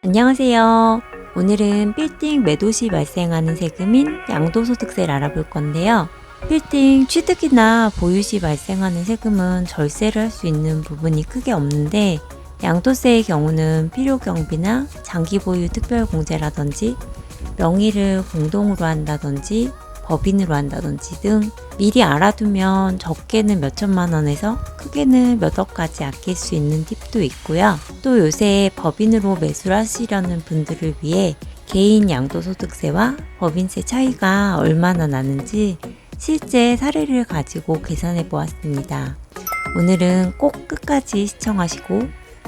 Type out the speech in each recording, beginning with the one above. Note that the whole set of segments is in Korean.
안녕하세요. 오늘은 빌딩 매도 시 발생하는 세금인 양도소득세를 알아볼 건데요. 빌딩 취득이나 보유 시 발생하는 세금은 절세를 할 수 있는 부분이 크게 없는데, 양도세의 경우는 필요경비나 장기 보유 특별공제라든지 명의를 공동으로 한다든지 법인으로 한다든지 등 미리 알아두면 적게는 몇천만 원에서 크게는 몇 억까지 아낄 수 있는 팁도 있고요. 또 요새 법인으로 매수를 하시려는 분들을 위해 개인 양도소득세와 법인세 차이가 얼마나 나는지 실제 사례를 가지고 계산해 보았습니다. 오늘은 꼭 끝까지 시청하시고,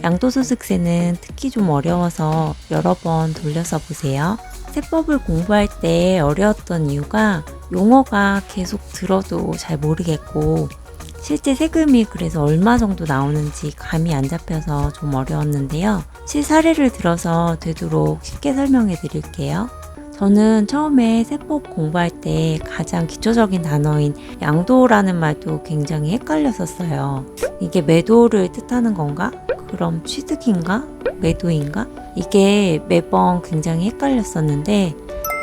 양도소득세는 특히 좀 어려워서 여러 번 돌려서 보세요. 세법을 공부할 때 어려웠던 이유가 용어가 계속 들어도 잘 모르겠고, 실제 세금이 그래서 얼마 정도 나오는지 감이 안 잡혀서 좀 어려웠는데요. 실사례를 들어서 되도록 쉽게 설명해 드릴게요. 저는 처음에 세법 공부할 때 가장 기초적인 단어인 양도라는 말도 굉장히 헷갈렸었어요. 이게 매도를 뜻하는 건가? 그럼 취득인가? 매도인가? 이게 매번 굉장히 헷갈렸었는데,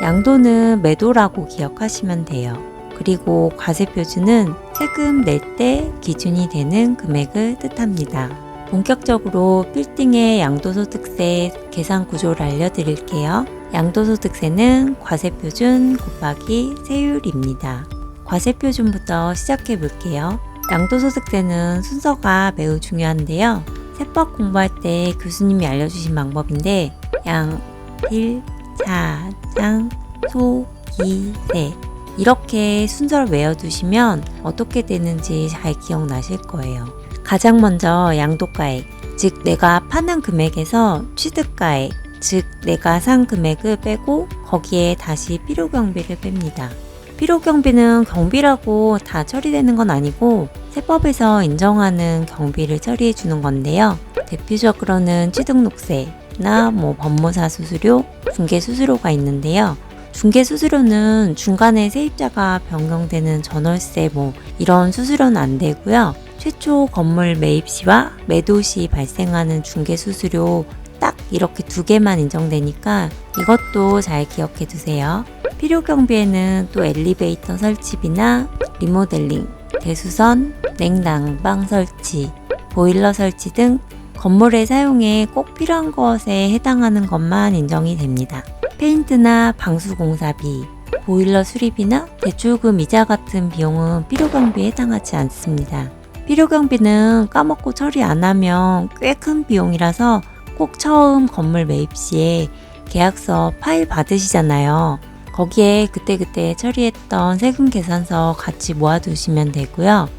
양도는 매도라고 기억하시면 돼요. 그리고 과세표준은 세금 낼 때 기준이 되는 금액을 뜻합니다. 본격적으로 빌딩의 양도소득세 계산 구조를 알려드릴게요. 양도소득세는 과세표준 곱하기 세율입니다. 과세표준부터 시작해 볼게요. 양도소득세는 순서가 매우 중요한데요. 세법 공부할 때 교수님이 알려주신 방법인데, 양, 필, 자, 장, 소, 기, 세 이렇게 순서를 외워두시면 어떻게 되는지 잘 기억나실 거예요. 가장 먼저 양도가액, 즉 내가 파는 금액에서 취득가액, 즉 내가 산 금액을 빼고 거기에 다시 필요경비를 뺍니다. 필요경비는 경비라고 다 처리되는 건 아니고 세법에서 인정하는 경비를 처리해 주는 건데요. 대표적으로는 취득록세나 법무사 수수료, 중개수수료가 있는데요. 중개수수료는 중간에 세입자가 변경되는 전월세 이런 수수료는 안 되고요. 최초 건물 매입 시와 매도 시 발생하는 중개수수료 딱 이렇게 두 개만 인정되니까 이것도 잘 기억해 두세요. 필요경비에는 또 엘리베이터 설치비나 리모델링, 대수선, 냉난방 설치, 보일러 설치 등 건물의 사용에 꼭 필요한 것에 해당하는 것만 인정이 됩니다. 페인트나 방수공사비, 보일러 수리비나 대출금 이자 같은 비용은 필요경비에 해당하지 않습니다. 필요경비는 까먹고 처리 안 하면 꽤 큰 비용이라서 꼭 처음 건물 매입 시에 계약서 파일 받으시잖아요. 거기에 그때그때 처리했던 세금 계산서 같이 모아두시면 되고요.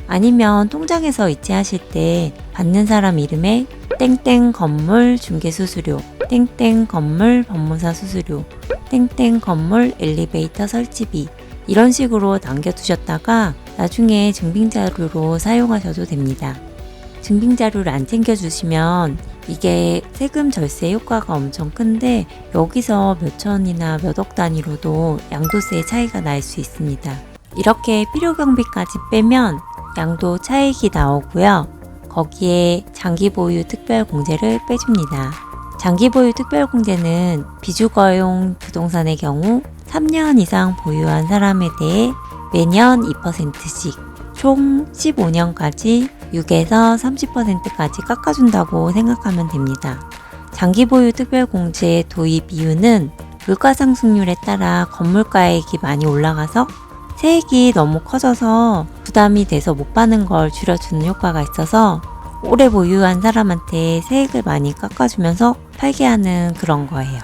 아니면 통장에서 이체하실 때 받는 사람 이름에 땡땡 건물 중개수수료, 땡땡 건물 법무사 수수료, 땡땡 건물 엘리베이터 설치비 이런 식으로 남겨두셨다가 나중에 증빙자료로 사용하셔도 됩니다. 증빙자료를 안 챙겨주시면 이게 세금 절세 효과가 엄청 큰데 여기서 몇천이나 몇 억 단위로도 양도세의 차이가 날 수 있습니다. 이렇게 필요경비까지 빼면 양도 차익이 나오고요. 거기에 장기보유 특별공제를 빼줍니다. 장기보유 특별공제는 비주거용 부동산의 경우 3년 이상 보유한 사람에 대해 매년 2%씩 총 15년까지 6에서 30%까지 깎아준다고 생각하면 됩니다. 장기보유 특별공제 도입 이유는 물가상승률에 따라 건물가액이 많이 올라가서 세액이 너무 커져서 부담이 돼서 못 파는 걸 줄여주는 효과가 있어서 오래 보유한 사람한테 세액을 많이 깎아주면서 팔게 하는 그런 거예요.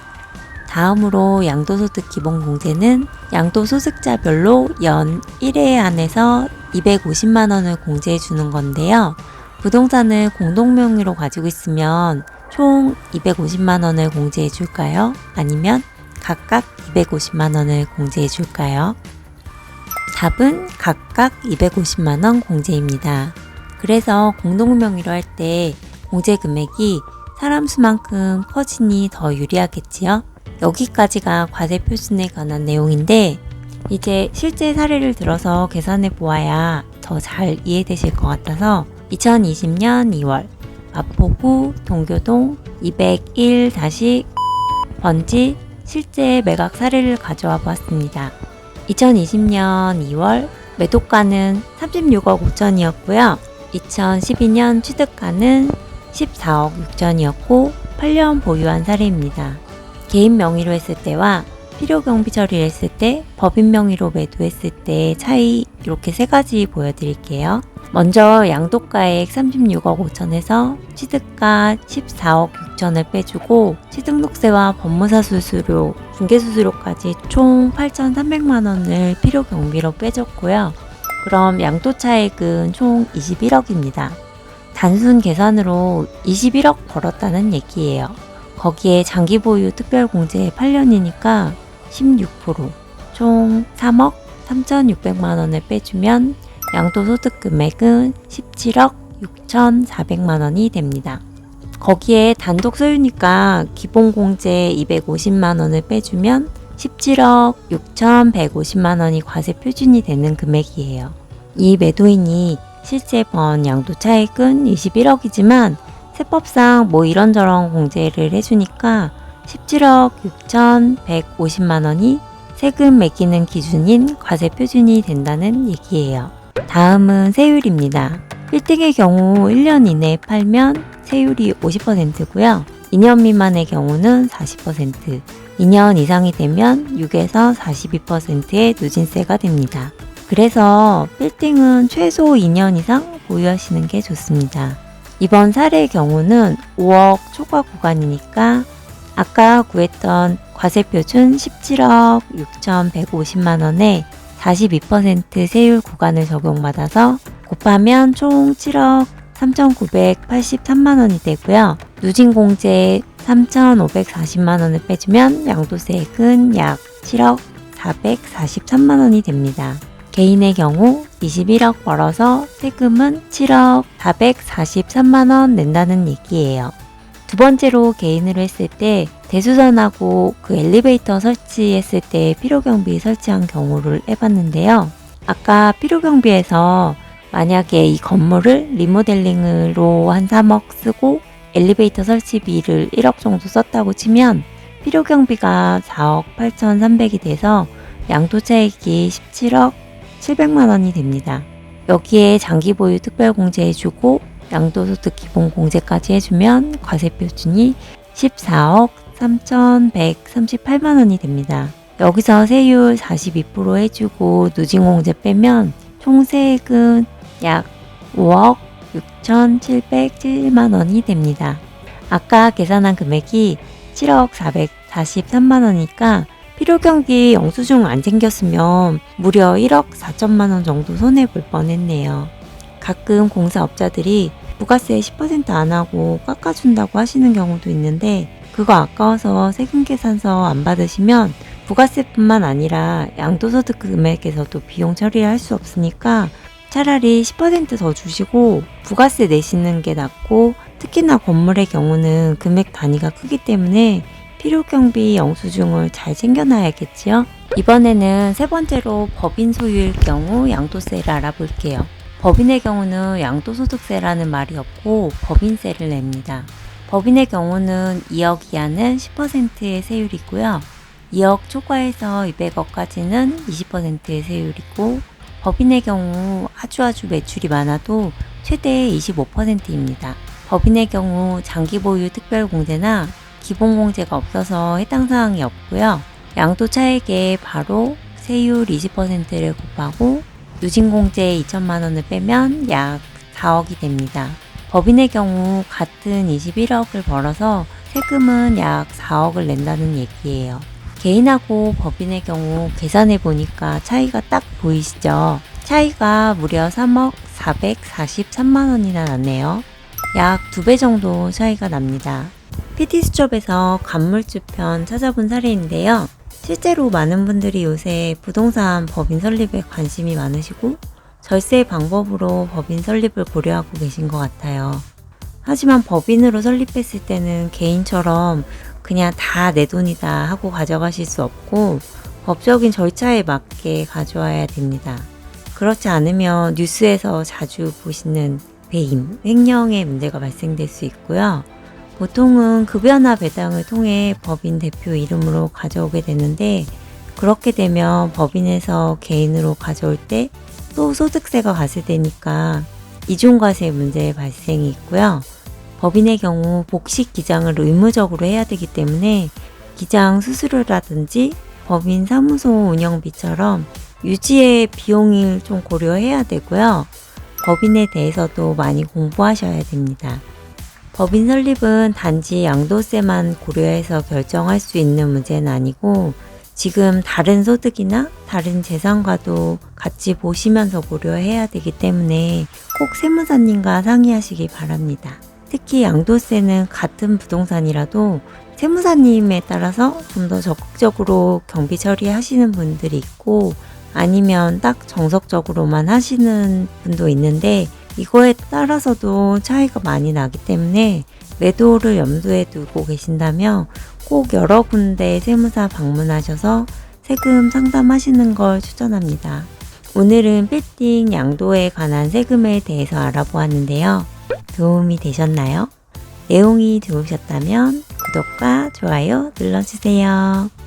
다음으로 양도소득 기본공제는 양도소득자별로 연 1회 안에서 250만 원을 공제해 주는 건데요. 부동산을 공동명의로 가지고 있으면 총 250만 원을 공제해 줄까요? 아니면 각각 250만 원을 공제해 줄까요? 답은 각각 250만 원 공제입니다. 그래서 공동명의로 할 때 공제 금액이 사람 수만큼 퍼지니 더 유리하겠지요? 여기까지가 과세표준에 관한 내용인데, 이제 실제 사례를 들어서 계산해 보아야 더 잘 이해되실 것 같아서 2020년 2월 마포구 동교동 201-번지 실제 매각 사례를 가져와 보았습니다. 2020년 2월 매도가는 36억 5천이었고요. 2012년 취득가는 14억 6천이었고 8년 보유한 사례입니다. 개인 명의로 했을 때와 필요경비 처리를 했을 때, 법인 명의로 매도했을 때 차이 이렇게 세 가지 보여드릴게요. 먼저 양도가액 36억 5천에서 취득가 14억 6천을 빼주고 취등록세와 법무사 수수료, 중개수수료까지 총 8,300만 원을 필요경비로 빼줬고요. 그럼 양도차액은 총 21억입니다. 단순 계산으로 21억 벌었다는 얘기예요. 거기에 장기보유 특별공제 8년이니까 16%, 총 3억 3,600만 원을 빼주면 양도소득 금액은 17억 6,400만 원이 됩니다. 거기에 단독 소유니까 기본공제 250만 원을 빼주면 17억 6,150만 원이 과세 표준이 되는 금액이에요. 이 매도인이 실제 번 양도차익은 21억이지만 세법상 뭐 이런저런 공제를 해주니까 17억 6,150만 원이 세금 매기는 기준인 과세 표준이 된다는 얘기예요. 다음은 세율입니다. 1등의 경우 1년 이내에 팔면 세율이 50%고요. 2년 미만의 경우는 40%, 2년 이상이 되면 6에서 42%의 누진세가 됩니다. 그래서 빌딩은 최소 2년 이상 보유하시는 게 좋습니다. 이번 사례의 경우는 5억 초과 구간이니까 아까 구했던 과세표준 17억 6,150만 원에 42% 세율 구간을 적용받아서 곱하면 총 7억 3,983만 원이 되고요. 누진공제 3,540만 원을 빼주면 양도세액은 약 7억 443만 원이 됩니다. 개인의 경우 21억 벌어서 세금은 7억 443만 원 낸다는 얘기예요. 두 번째로 개인으로 했을 때 대수선하고 그 엘리베이터 설치했을 때 필요경비 설치한 경우를 해봤는데요. 아까 필요경비에서 만약에 이 건물을 리모델링으로 한 3억 쓰고 엘리베이터 설치비를 1억 정도 썼다고 치면 필요경비가 4억 8,300이 돼서 양도차익이 17억 700만 원이 됩니다. 여기에 장기보유 특별공제 해주고 양도소득 기본공제까지 해주면 과세표준이 14억 3,138만 원이 됩니다. 여기서 세율 42% 해주고 누진공제 빼면 총 세액은 약 5억 6,707만 원이 됩니다. 아까 계산한 금액이 7억 443만 원이니까 필요경비 영수증 안 챙겼으면 무려 1억 4천만 원 정도 손해볼 뻔했네요. 가끔 공사업자들이 부가세 10% 안 하고 깎아준다고 하시는 경우도 있는데 그거 아까워서 세금계산서 안 받으시면 부가세뿐만 아니라 양도소득 금액에서도 비용 처리를 할 수 없으니까 차라리 10% 더 주시고 부가세 내시는 게 낫고 특히나 건물의 경우는 금액 단위가 크기 때문에 필요경비 영수증을 잘 챙겨놔야겠지요. 이번에는 세 번째로 법인 소유일 경우 양도세를 알아볼게요. 법인의 경우는 양도소득세라는 말이 없고 법인세를 냅니다. 법인의 경우는 2억 이하는 10%의 세율이고요. 2억 초과해서 200억까지는 20%의 세율이고 법인의 경우 아주 매출이 많아도 최대 25%입니다. 법인의 경우 장기보유 특별공제나 기본공제가 없어서 해당 사항이 없고요. 양도차액에 바로 세율 20%를 곱하고 누진공제 2천만 원을 빼면 약 4억이 됩니다. 법인의 경우 같은 21억을 벌어서 세금은 약 4억을 낸다는 얘기예요. 개인하고 법인의 경우 계산해 보니까 차이가 딱 보이시죠? 차이가 무려 3억 443만 원이나 나네요. 약 2배 정도 차이가 납니다. PT수첩에서 간물주 편 찾아본 사례인데요. 실제로 많은 분들이 요새 부동산 법인 설립에 관심이 많으시고 절세 방법으로 법인 설립을 고려하고 계신 것 같아요. 하지만 법인으로 설립했을 때는 개인처럼 그냥 다 내 돈이다 하고 가져가실 수 없고 법적인 절차에 맞게 가져와야 됩니다. 그렇지 않으면 뉴스에서 자주 보시는 배임, 횡령의 문제가 발생될 수 있고요. 보통은 급여나 배당을 통해 법인 대표 이름으로 가져오게 되는데, 그렇게 되면 법인에서 개인으로 가져올 때 또 소득세가 과세되니까 이중과세 문제 발생이 있고요. 법인의 경우 복식 기장을 의무적으로 해야 되기 때문에 기장 수수료라든지 법인 사무소 운영비처럼 유지의 비용을 좀 고려해야 되고요. 법인에 대해서도 많이 공부하셔야 됩니다. 법인 설립은 단지 양도세만 고려해서 결정할 수 있는 문제는 아니고, 지금 다른 소득이나 다른 재산과도 같이 보시면서 고려해야 되기 때문에 꼭 세무사님과 상의하시기 바랍니다. 특히 양도세는 같은 부동산이라도 세무사님에 따라서 좀 더 적극적으로 경비 처리하시는 분들이 있고, 아니면 딱 정석적으로만 하시는 분도 있는데, 이거에 따라서도 차이가 많이 나기 때문에 매도를 염두에 두고 계신다면 꼭 여러 군데 세무사 방문하셔서 세금 상담하시는 걸 추천합니다. 오늘은 빌딩 양도에 관한 세금에 대해서 알아보았는데요. 도움이 되셨나요? 내용이 좋으셨다면 구독과 좋아요 눌러주세요.